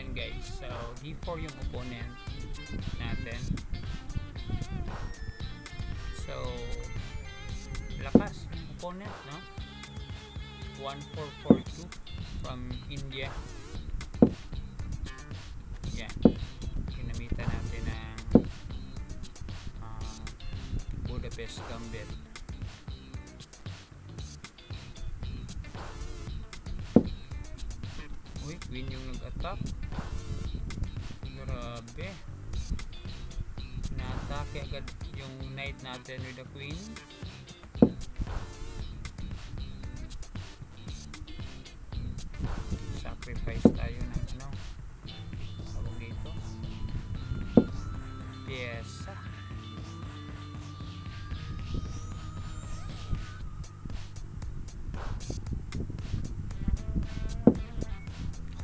Ayan guys, so D4 yung opponent natin. So lakas yung opponent, no? 1442 from India. Yan, ginamitan natin ng Budapest Gambit. Uy, queen yung nag-attack. Grabe, na-atake agad yung knight natin with the queen. Sacrifice tayo ng ano, tawag dito, pyesa.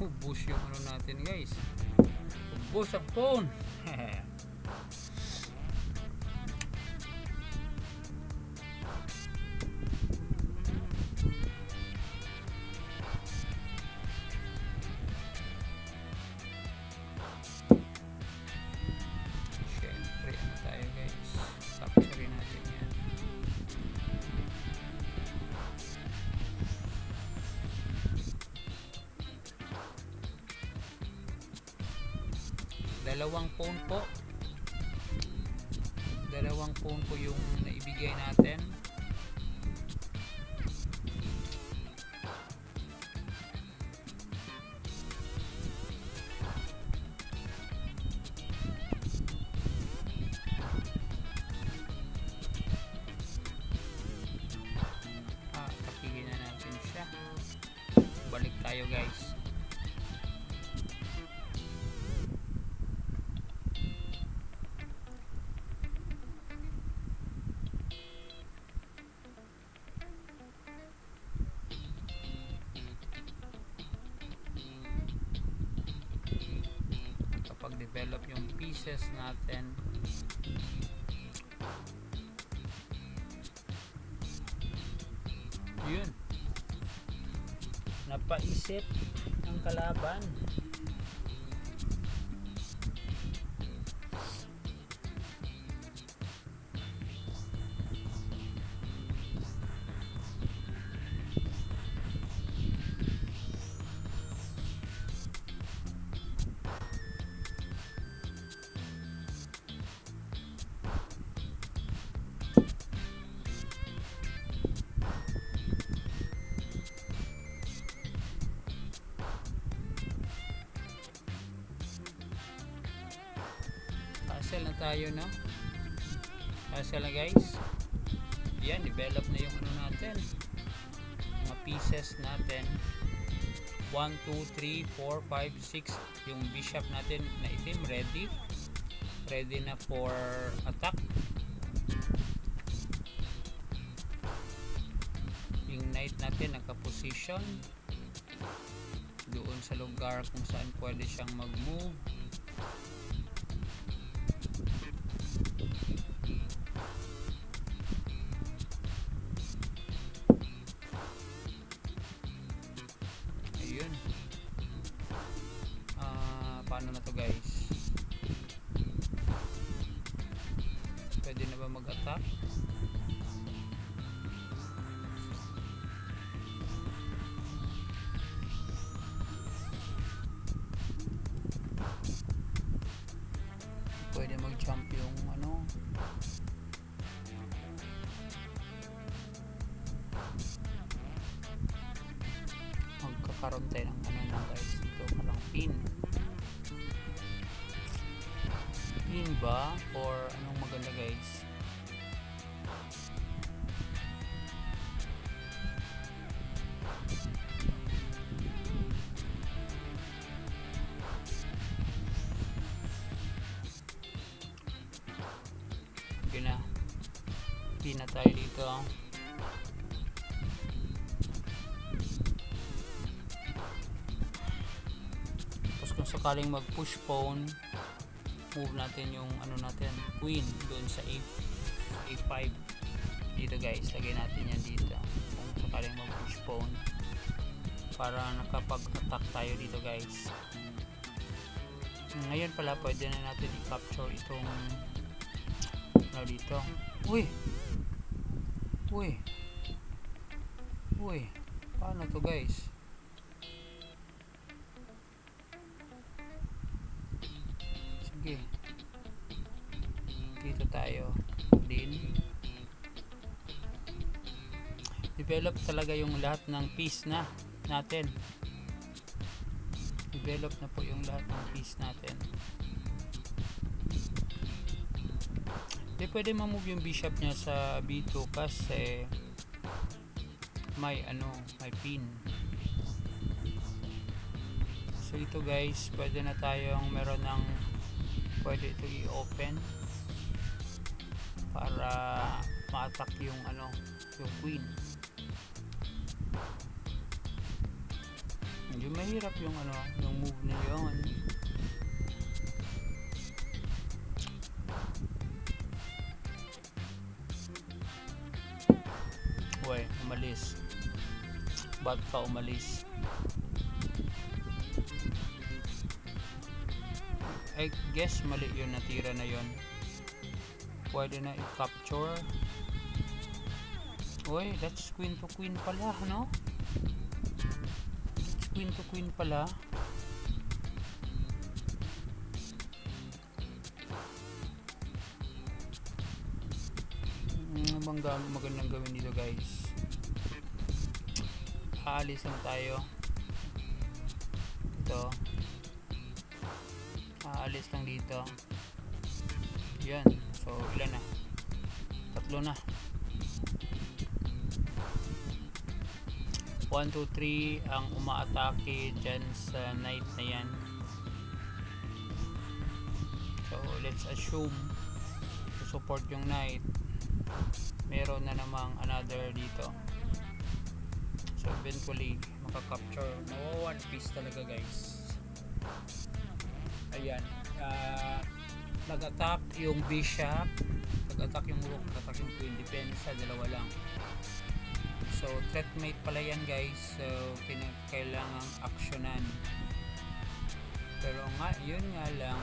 Ubus yung ano natin guys, ubus ang phone. Siyempre ano tayo guys, capture natin yan. Dalawang phone po yung naibigay natin. Takigin na natin siya. Balik tayo guys. Develop yung pieces natin. Yun, napaisip ang kalaban. Castle na tayo, no? Castle na guys. Yan, develop na yung ano natin, mga pieces natin. 1, 2, 3, 4, 5, 6. Yung bishop natin na itim ready na for attack. Yung knight natin naka-position doon sa lugar kung saan pwede siyang mag-move. Ayun. Paano na to guys? Pwede na ba mag-attack? Pwede mag-jump yung ano, magkakaroon tayo ng ano na guys dito, parang pin ba or anong maganda guys? Yun na, pin na tayo dito. Tapos kung sakaling mag push pawn, move natin yung ano natin, queen doon sa A5 dito guys. Lagay natin yan dito kung sakaling mag push pawn para nakapag attack tayo dito guys. Ngayon pala pwede na natin i-capture itong dito. Uy, paano to guys? Sige, dito tayo din. Develop talaga yung lahat ng piece na natin. Develop na po yung lahat ng piece natin. Di pwede ma-move yung bishop niya sa B2 kasi may pin. So ito guys, pwede na tayong meron ng pwede ito i-open para ma-attack yung yung queen. Medyo mahirap yung yung move na yun. Uy, umalis. Ba't ka umalis? I guess mali yun, natira na yun. Pwede na i-capture. Uy, that's queen to queen pala, no? That's queen to queen pala. Ano bang magandang gawin dito guys? Aalis na tayo. Ito. Aalis lang dito. Yan. So, ilan na? 3 na. 1, 2, 3 ang umaatake dyan sa knight na yan. So, let's assume to support yung knight. Meron na namang another dito. So, eventually, makakapture. One piece talaga guys. Ayan. Nag-attack yung bishop, nag-attack yung rook, nag-attack yung queen. Depende sa dalawa lang. So, threatmate pala yan guys. So, kailangang aksyonan. Pero nga, yun nga lang,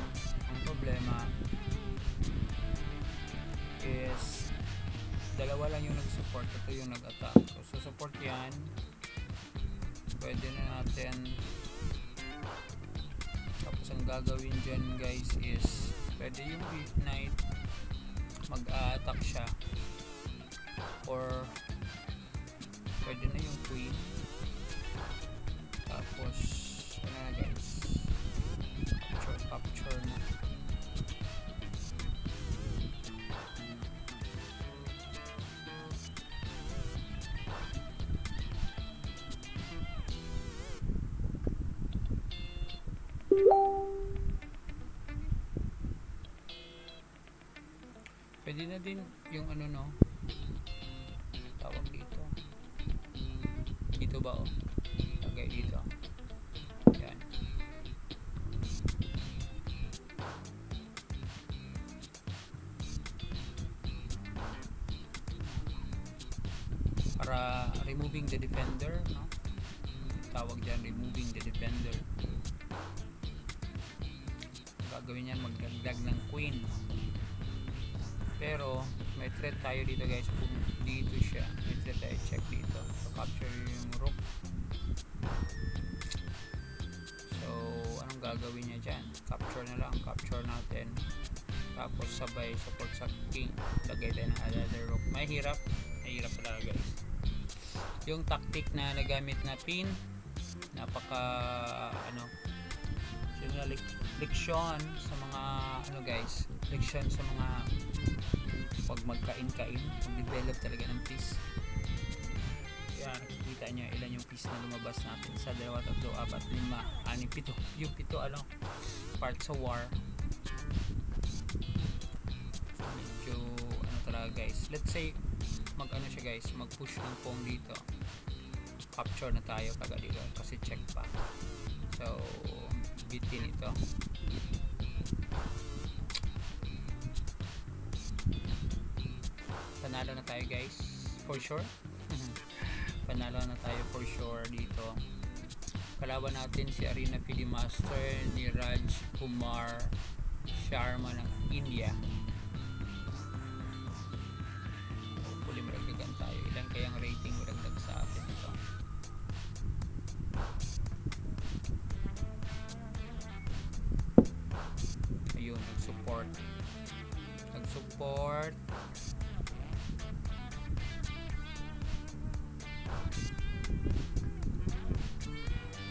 ang problema is dalawa lang yung nag-support. Ito yung nag-attack. So, support yan. Pwede na natin. Tapos, ang gagawin dyan guys is pwede yung knight mag-attack siya. Or pwede na yung queen. Tapos ano na guys, capture na. Pwede na din yung tawag dito. Dito ba lagay dito. Yan. Para removing the defender, no? Tawag dyan, removing the defender. Gagawin yan, magdagdag ng queen. Pero may threat tayo dito guys. Kung dito siya, may threat tayo, check dito. So, capture yung rook. So, anong gagawin niya dyan? Capture na lang, capture natin. Tapos sabay support sa king. Lagay tayo ng another rook. Mahirap talaga guys. Yung tactic na nagamit na pin, napaka leksyon sa mga guys, leksyon sa mga pag magkain-kain, mag-develop talaga ng piece. Yan, nakikita nyo ilan yung piece na lumabas natin sa 2, 3, 4, 5, 6, 7. Yung 7 part sa war. So, medyo talaga guys. Let's say siya guys, mag-push ng pawn dito. Capture na tayo kagad dito kasi check pa. So, bitin ito. Panalo na tayo guys, for sure. Panalo na tayo for sure dito. Kalaban natin si Arena Fide Master ni Raj Kumar Sharma ng India. Hopefully maragdagan tayo. Ilan kayang rating maragdag sa atin ito? Ayun, nag-support.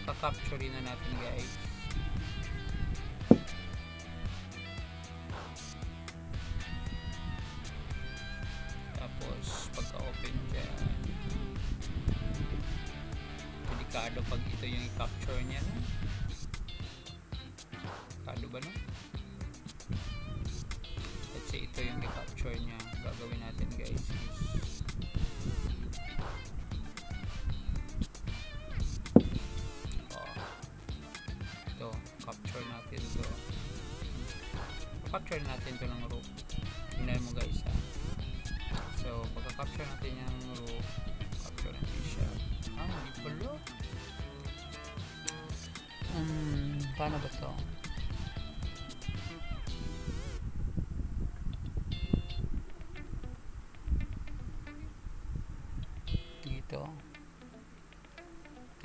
Kakapture na natin guys. Tapos pagka open dyan, delikado pag ito yung i-capture nya, no? Delikado ba, no? Let's say ito yung i-capture nya. Gagawin natin guys is capture natin ito ng rope. Tingnan mo guys ha. So pagka-capture natin yung rope, capture natin siya. Hindi pala. Paano ba ito?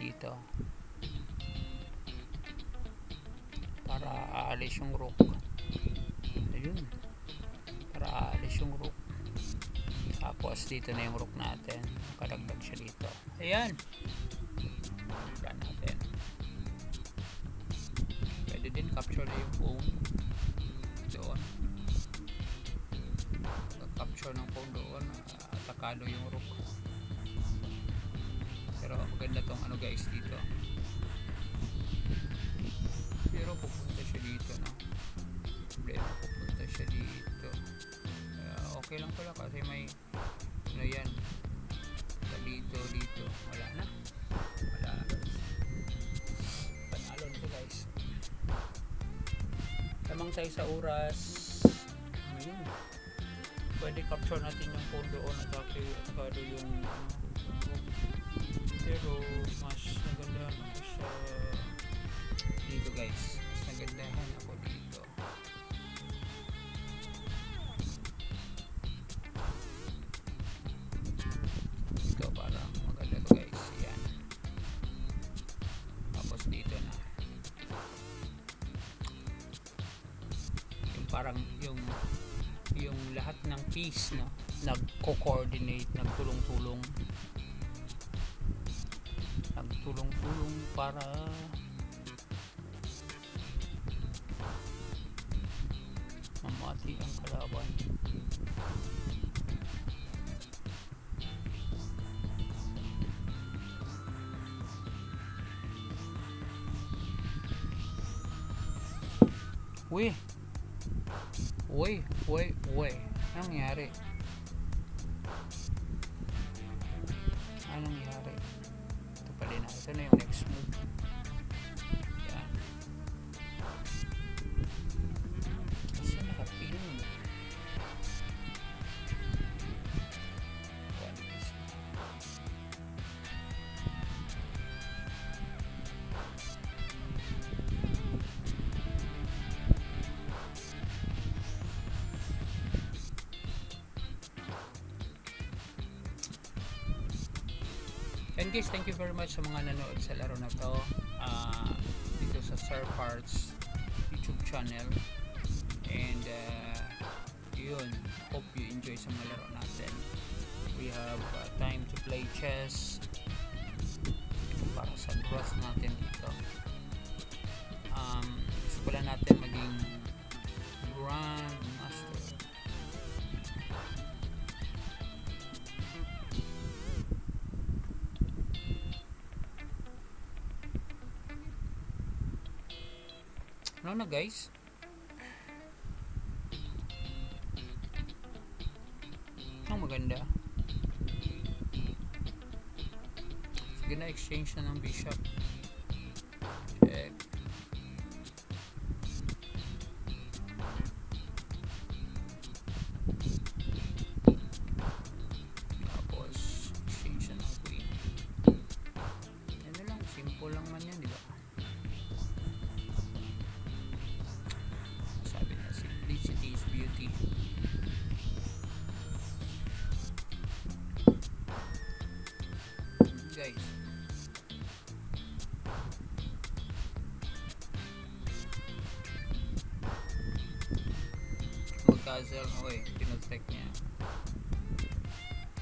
Dito para aalis yung rope. Ayun, para aalis yung rope. Tapos dito na yung rope natin, nakadagdag siya dito. Ayan, plan natin. Pwede din capture na yung phone doon. Capture ng phone doon, atakado yung rope. Pero maganda tong ano guys dito. Pero pupunta siya dito, no? Problema, pupunta siya dito. Okay lang pala kasi may ano yan. Dito. Wala na. Panalo nito guys. Lamang tayo sa oras. Ayun. Pwede capture natin yung phone doon at atakado yung pero mas nagandahan ako sa dito guys. Mas nagandahan ako dito. Ito parang maganda to guys. Yan. Tapos dito na. Yung parang yung lahat ng piece, no, nagko-coordinate, nagtulong-tulong para mamati ang kalaban. Uy, anong nangyari? Ito pa din, ito na yung next move. Yan. Kasi nakapin. And guys, thank you very much sa mga nanood sa laro na to dito sa Sir Parts YouTube channel. And yun, hope you enjoy sa mga laro natin. We have time to play chess para sa growth natin dito. Gusto pala natin maging Grand Master. Ano na guys? Ang maganda. Sige na, exchange na ng bishop. Check. Tapos exchange na ng queen. Yan na lang, simple lang man yan, di ba? guys. Mag-cancel. Okay, pinag-check niya.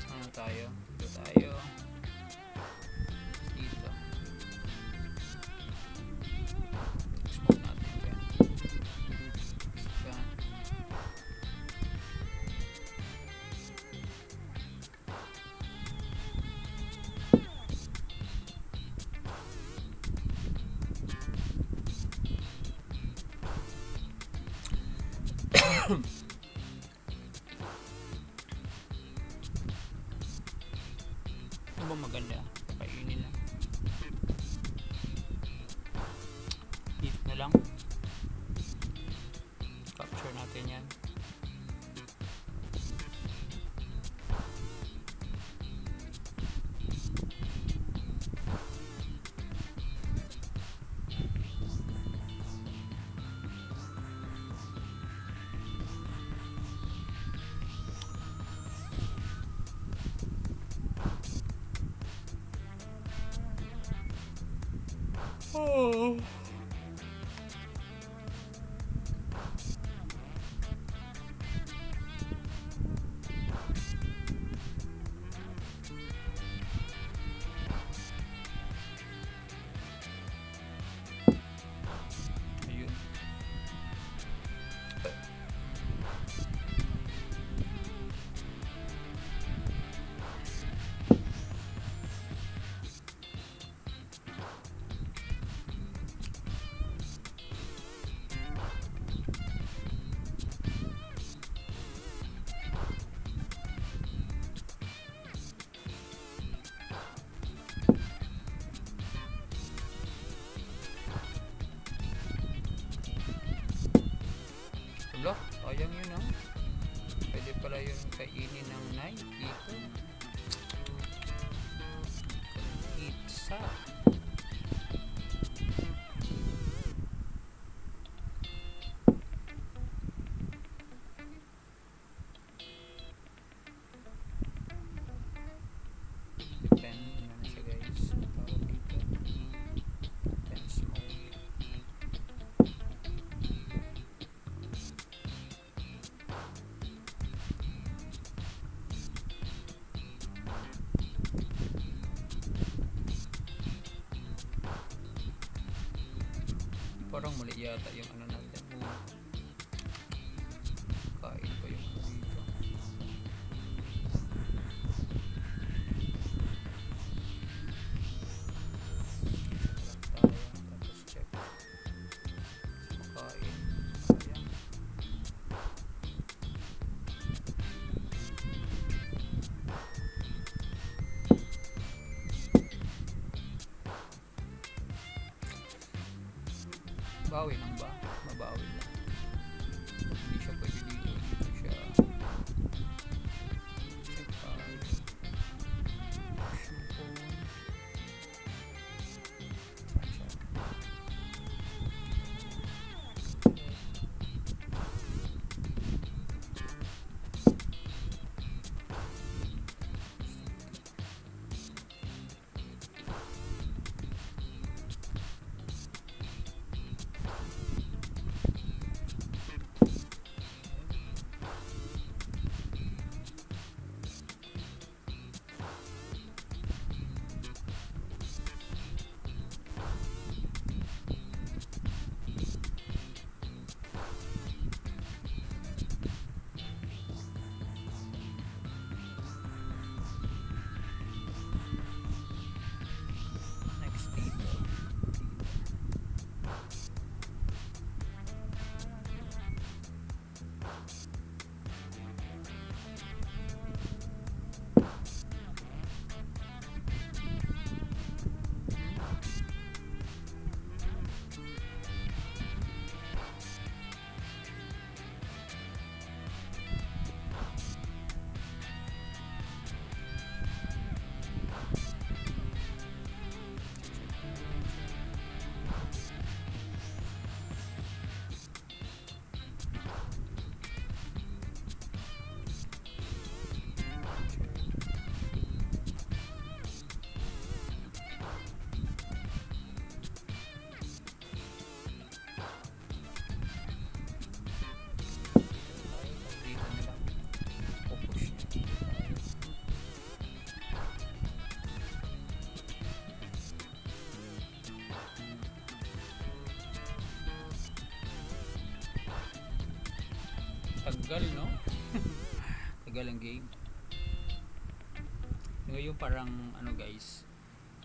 Ano tayo? Dito tayo. Dito. Smoke natin yan. Yan. Ano ba maganda? Kainin na. Dito na lang. Capture natin yan. Oh. Ayun. Wala, sayang yun ah. Pwede pala yun kainin ng night dito. Pizza. Depende naman siya guys. Tawag dito. Then smoke. Parang mali yata yung ano natin. Kain pa yung ano dito. Tayo, tapos check. Makain. Ayan. Bawi lang ba? Mabawi lang. Hindi siya pwede dito. Dito siya. Check tayo. Shampoo. Saan siya? tagal, no? Tagal ang game. Ngayon parang ano guys,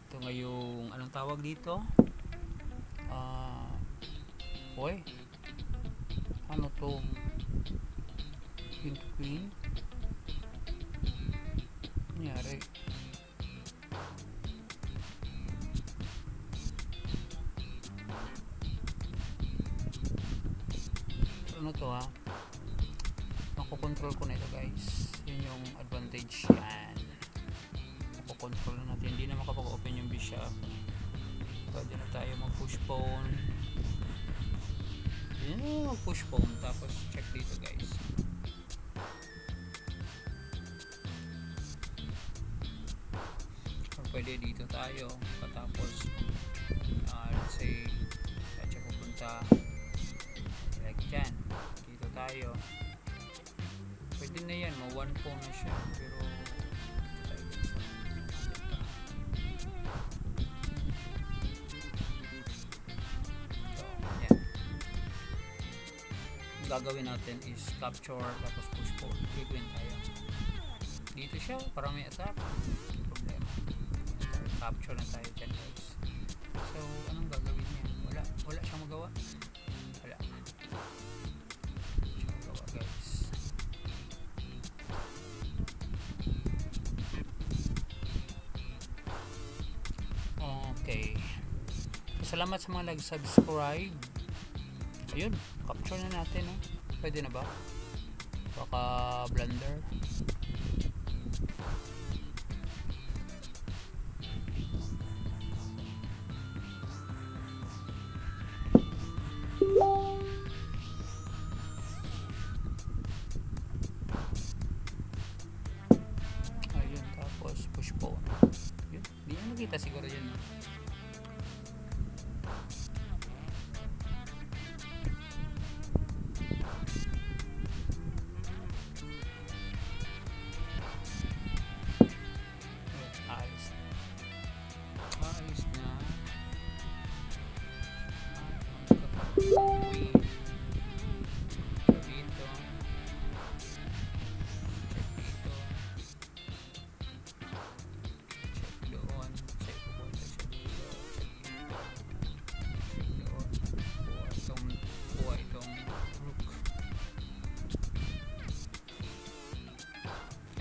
ito ngayong anong tawag dito? Oy, ano to? Queen? Nangyari? Ano to ha? Makokontrol ko na ito guys. Yun yung advantage yan. Makokontrol na natin. Hindi na makapag-open yung bishop. Pwede na tayo mag-push pawn. Yun na mag-push pawn. Tapos check dito guys. Or pwede dito tayo. Patapos let's say kaya pupunta like dyan. Dito tayo. Pwede na yan. Ma-1 pawn na siya. Pero gagawin natin is capture tapos push pawn. Gagawin tayo dito siya para may attack. Problema. Capture na tayo dyan guys. So anong gagawin niya? Wala siyang magawa. Wala siyang magawa guys. Okay, salamat sa mga nag-subscribe. Ayun, capture na natin, no? Pwede na ba? Baka blunder. Ayun, tapos push pawn. Yun, hindi nyo nakita siguro yun, no?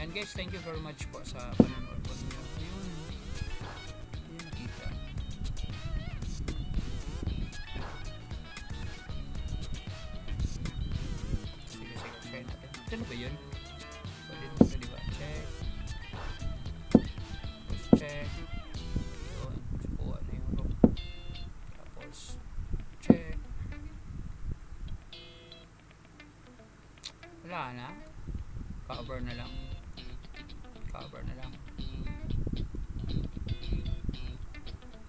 And guys, thank you very much po sa panonood po ninyo. Ayun, nakita. Sige, try natin. Ano ba yun? Pwede dito, diba? Check. Tapos check. Yun, kuha na yung rook. Tapos check. Wala na. Cover na lang.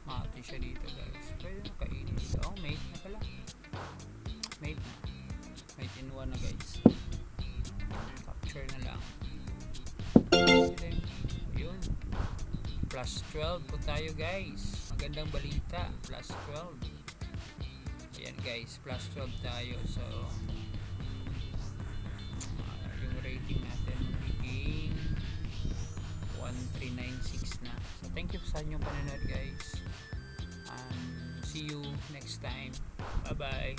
Mati siya dito guys. Pwede na kainin dito. Oh, mate na pala. Mate na. Mate in 1 na guys. Capture na lang. Ayun. Plus 12 po tayo guys. Magandang balita. Plus 12. Ayan guys. Plus 12 tayo. So yung rating natin magiging 1396 na. So thank you sa inyong panonood guys. See you next time. Bye bye.